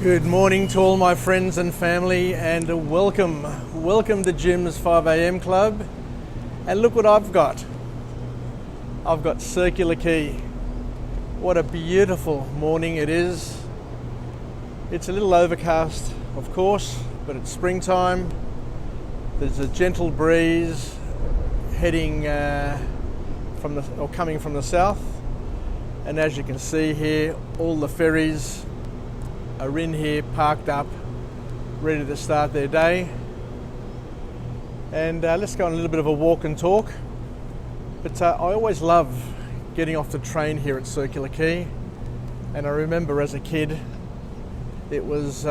Good morning to all my friends and family, and welcome to Jim's 5 a.m. Club. And look what I've got. I've got Circular Quay. What a beautiful morning it is. It's a little overcast, of course, but it's springtime. There's a gentle breeze heading coming from the south. And as you can see here, all the ferries are in here, parked up, ready to start their day. And let's go on a little bit of a walk and talk. But I always love getting off the train here at Circular Quay. And I remember as a kid, it was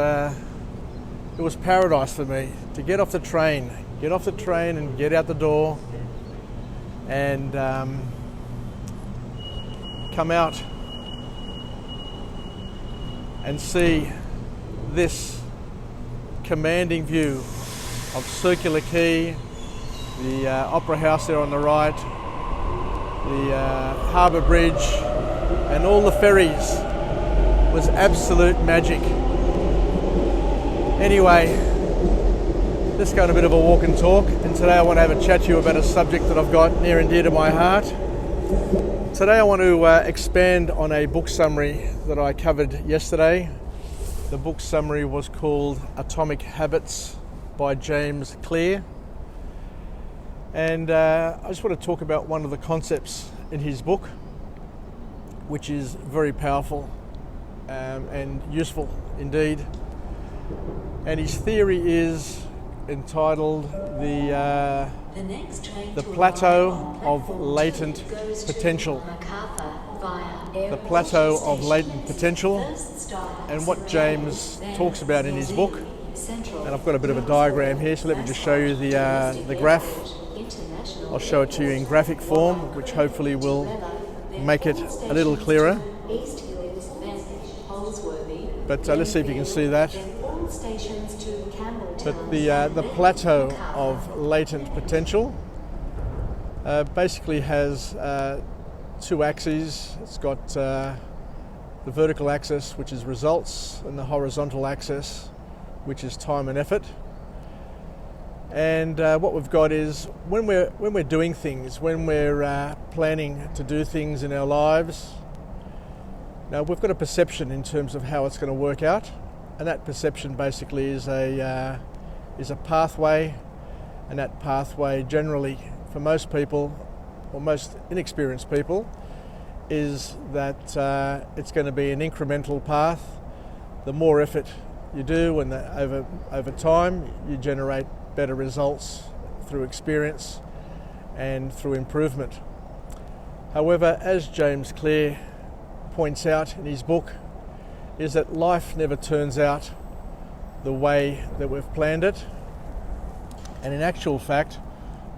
paradise for me to get off the train and get out the door and come out and see this commanding view of Circular Quay, the Opera House there on the right, the Harbour Bridge, and all the ferries. Was absolute magic. Anyway, let's go on a bit of a walk and talk, and today I want to have a chat to you about a subject that I've got near and dear to my heart. Today I want to expand on a book summary that I covered yesterday. The book summary was called Atomic Habits by James Clear. And I just want to talk about one of the concepts in his book, which is very powerful and useful indeed. And his theory is entitled the Plateau of Latent Potential. The Plateau of Latent Potential, and what James talks about in his book. And I've got a bit of a diagram here, so let me just show you the graph. I'll show it to you in graphic form, which hopefully will make it a little clearer. But let's see if you can see that. But the plateau of latent potential basically has two axes. It's got the vertical axis, which is results, and the horizontal axis, which is time and effort. And what we've got is when we're doing things, when we're planning to do things in our lives, now we've got a perception in terms of how it's going to work out, and that perception basically is a pathway, and that pathway generally for most people, or most inexperienced people, is that it's going to be an incremental path. The more effort you do, and over time you generate better results through experience and through improvement. However, as James Clear points out in his book, is that life never turns out the way that we've planned it. And in actual fact,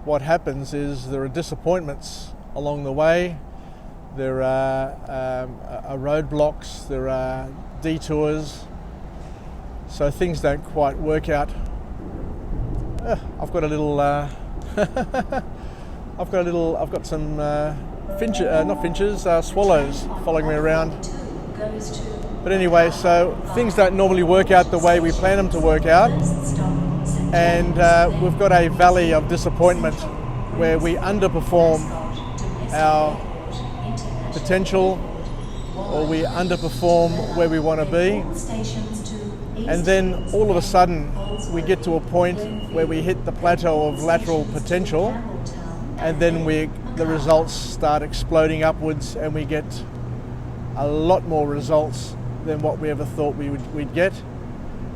what happens is there are disappointments along the way. There are roadblocks, there are detours, so things don't quite work out. I've got some swallows following me around. But anyway, so things don't normally work out the way we plan them to work out. And we've got a valley of disappointment where we underperform our potential, or we underperform where we want to be. And then all of a sudden we get to a point where we hit the plateau of lateral potential, and then the results start exploding upwards, and we get a lot more results than what we ever thought we'd get.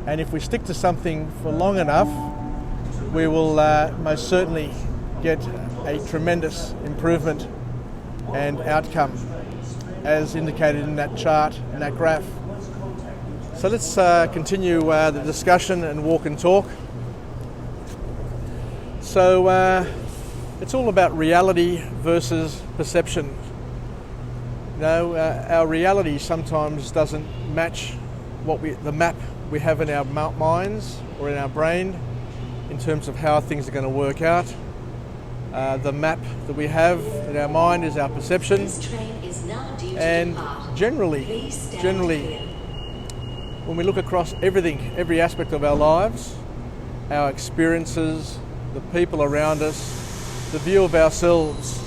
And if we stick to something for long enough, we will most certainly get a tremendous improvement and outcome, as indicated in that chart and that graph. So let's continue the discussion and walk and talk. So it's all about reality versus perception. You know, our reality sometimes doesn't match the map we have in our minds or in our brain in terms of how things are going to work out. The map that we have in our mind is our perception, and generally when we look across everything, every aspect of our lives, our experiences, the people around us, the view of ourselves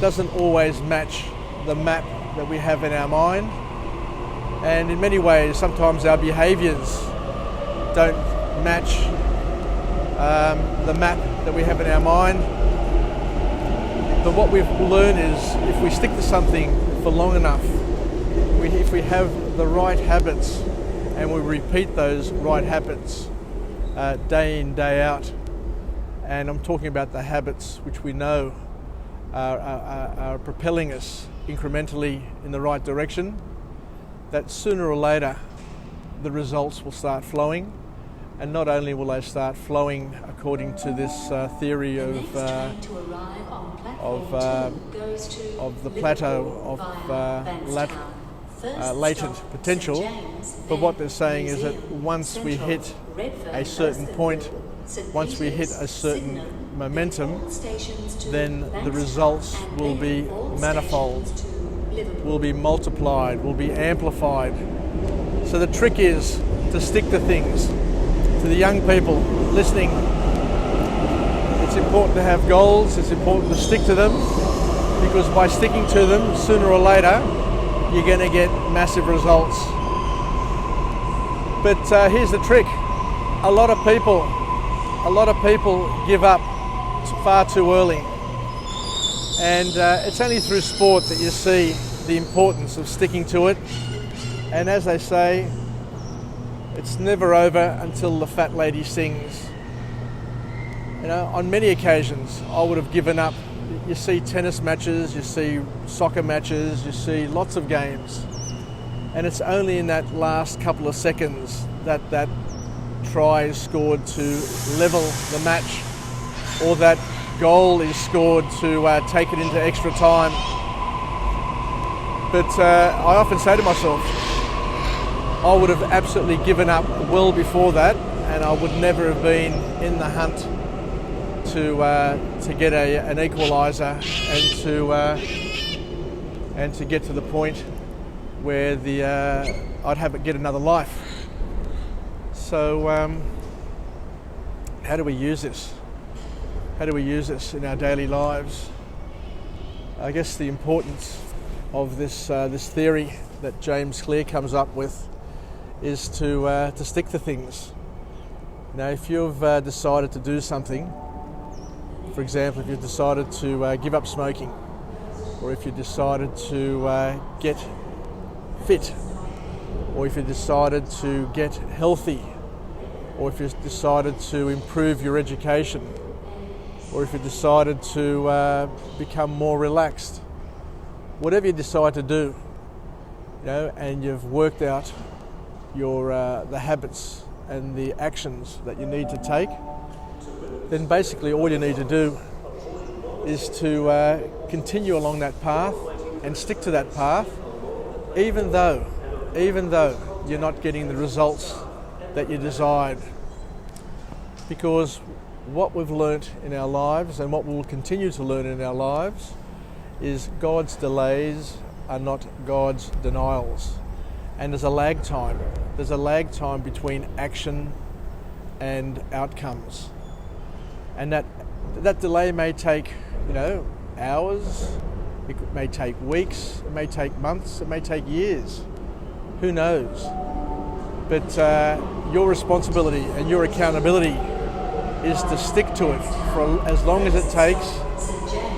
doesn't always match the map that we have in our mind. And in many ways, sometimes our behaviours don't match the map that we have in our mind. But what we've learned is if we stick to something for long enough, if we have the right habits and we repeat those right habits day in, day out, and I'm talking about the habits which we know are propelling us incrementally in the right direction, that sooner or later the results will start flowing. And not only will they start flowing according to this theory of the Plateau of latent potential, but what they're saying is that once we hit a certain point, once we hit a certain momentum, then the results will be manifold, will be multiplied, will be amplified. So the trick is to stick to things. To the young people listening, it's important to have goals, it's important to stick to them, because by sticking to them, sooner or later, you're going to get massive results. But here's the trick. A lot of people give up far too early. And it's only through sport that you see the importance of sticking to it. And as they say, it's never over until the fat lady sings. You know, on many occasions I would have given up. You see tennis matches, you see soccer matches, you see lots of games. And it's only in that last couple of seconds that that try is scored to level the match, or that goal is scored to take it into extra time. But I often say to myself, I would have absolutely given up well before that, and I would never have been in the hunt to get an equaliser and to get to the point where I'd get another life. So how do we use this? How do we use this in our daily lives? I guess the importance of this theory that James Clear comes up with is to stick to things. Now, if you've decided to do something, for example, if you've decided to give up smoking, or if you decided to get fit, or if you decided to get healthy, or if you decided to improve your education, or if you decided to become more relaxed, whatever you decide to do, you know, and you've worked out the habits and the actions that you need to take, then basically all you need to do is to continue along that path and stick to that path, even though you're not getting the results that you desired. Because what we've learnt in our lives, and what we'll continue to learn in our lives, is God's delays are not God's denials. And there's a lag time. There's a lag time between action and outcomes. And that delay may take, hours, it may take weeks, it may take months, it may take years. Who knows? But your responsibility and your accountability is to stick to it for as long as it takes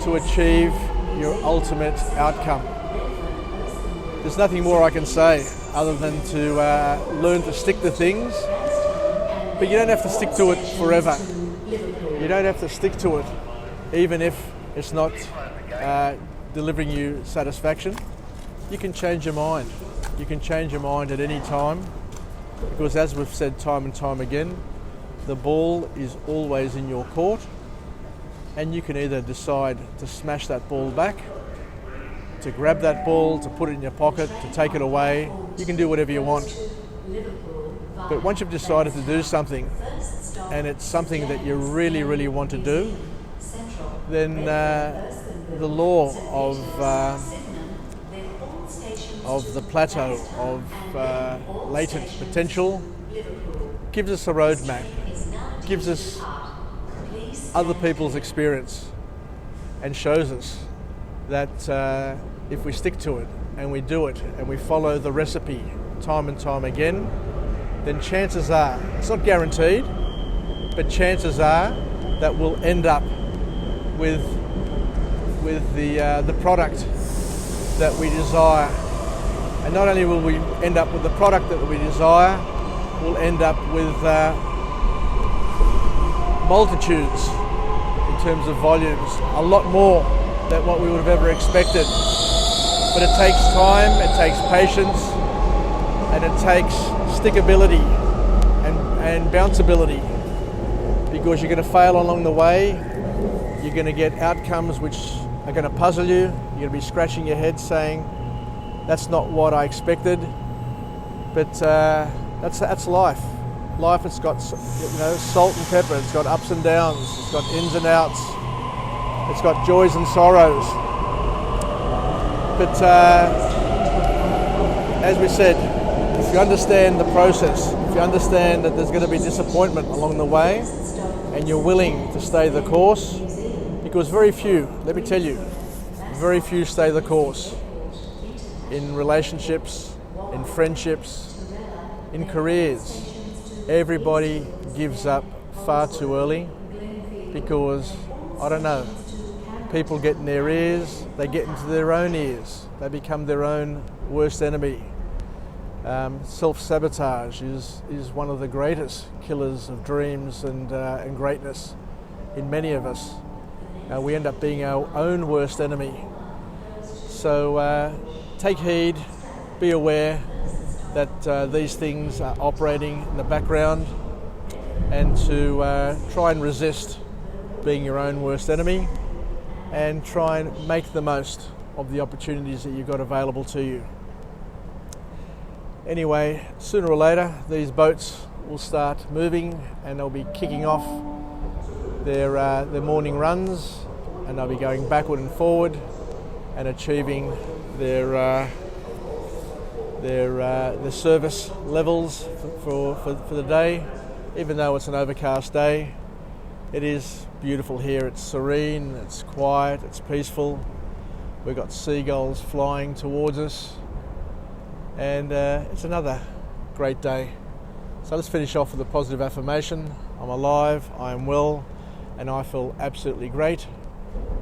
to achieve your ultimate outcome. There's nothing more I can say other than to learn to stick to things, but you don't have to stick to it forever. You don't have to stick to it even if it's not delivering you satisfaction. You can change your mind. You can change your mind at any time, because as we've said time and time again, the ball is always in your court, and you can either decide to smash that ball back, to grab that ball, to put it in your pocket, to take it away. You can do whatever you want. But once you've decided to do something, and it's something that you really, really want to do, then the law of the plateau of latent potential, gives us a roadmap, gives us other people's experience, and shows us that if we stick to it and we do it and we follow the recipe time and time again, then chances are, it's not guaranteed, but chances are that we'll end up with the product that we desire. And not only will we end up with the product that we desire, we'll end up with multitudes in terms of volumes, a lot more than what we would have ever expected. But it takes time, it takes patience, and it takes stickability and bounceability, because you're going to fail along the way. You're going to get outcomes which are going to puzzle you. You're going to be scratching your head saying, that's not what I expected. But that's life. Life has got, salt and pepper. It's got ups and downs. It's got ins and outs. It's got joys and sorrows. But as we said, if you understand the process, if you understand that there's going to be disappointment along the way, and you're willing to stay the course, because very few, let me tell you, very few stay the course in relationships, in friendships, in careers. Everybody gives up far too early because, I don't know, people get in their ears, they get into their own ears, they become their own worst enemy. Self-sabotage is one of the greatest killers of dreams and greatness in many of us. We end up being our own worst enemy. So take heed, be aware that these things are operating in the background, and to try and resist being your own worst enemy, and try and make the most of the opportunities that you've got available to you. Anyway, sooner or later, these boats will start moving and they'll be kicking off their morning runs, and they'll be going backward and forward and achieving their service levels for the day. Even though it's an overcast day, it is beautiful here. It's serene, it's quiet, it's peaceful. We've got seagulls flying towards us, and it's another great day. So let's finish off with a positive affirmation. I'm alive, I am well, and I feel absolutely great.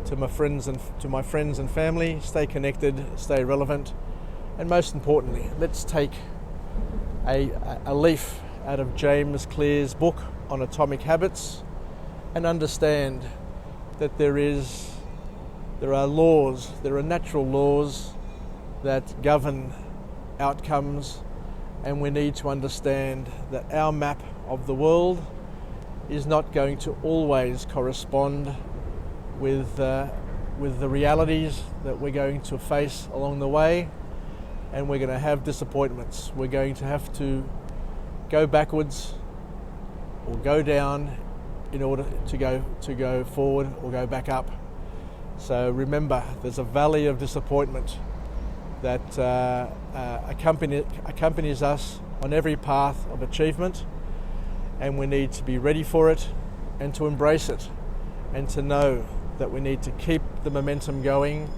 To my friends and family, stay connected, stay relevant, and most importantly, let's take a leaf out of James Clear's book on atomic habits and understand that there are laws, there are natural laws that govern outcomes, and we need to understand that our map of the world is not going to always correspond with the realities that we're going to face along the way, and we're going to have disappointments. We're going to have to go backwards or go down in order to go forward or go back up. So remember, there's a valley of disappointment that accompanies us on every path of achievement, and we need to be ready for it and to embrace it, and to know that we need to keep the momentum going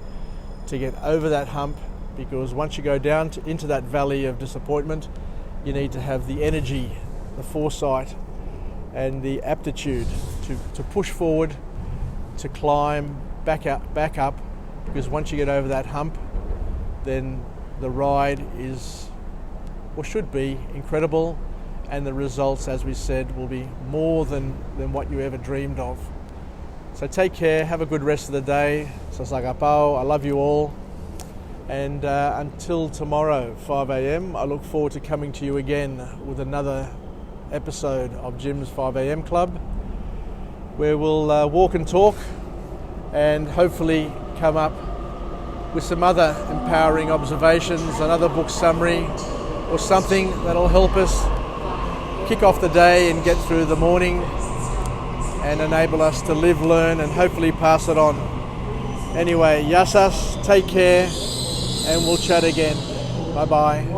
to get over that hump, because once you go down into that valley of disappointment, you need to have the energy, the foresight and the aptitude to push forward, to climb back up, because once you get over that hump, then the ride is, or should be, incredible, and the results, as we said, will be more than what you ever dreamed of. So take care, have a good rest of the day. Sasagapao, I love you all. And until tomorrow, 5 a.m, I look forward to coming to you again with another episode of Jim's 5 a.m Club, where we'll walk and talk and hopefully come up with some other empowering observations, another book summary, or something that'll help us kick off the day and get through the morning and enable us to live, learn, and hopefully pass it on. Anyway, yasas, take care, and we'll chat again. Bye-bye.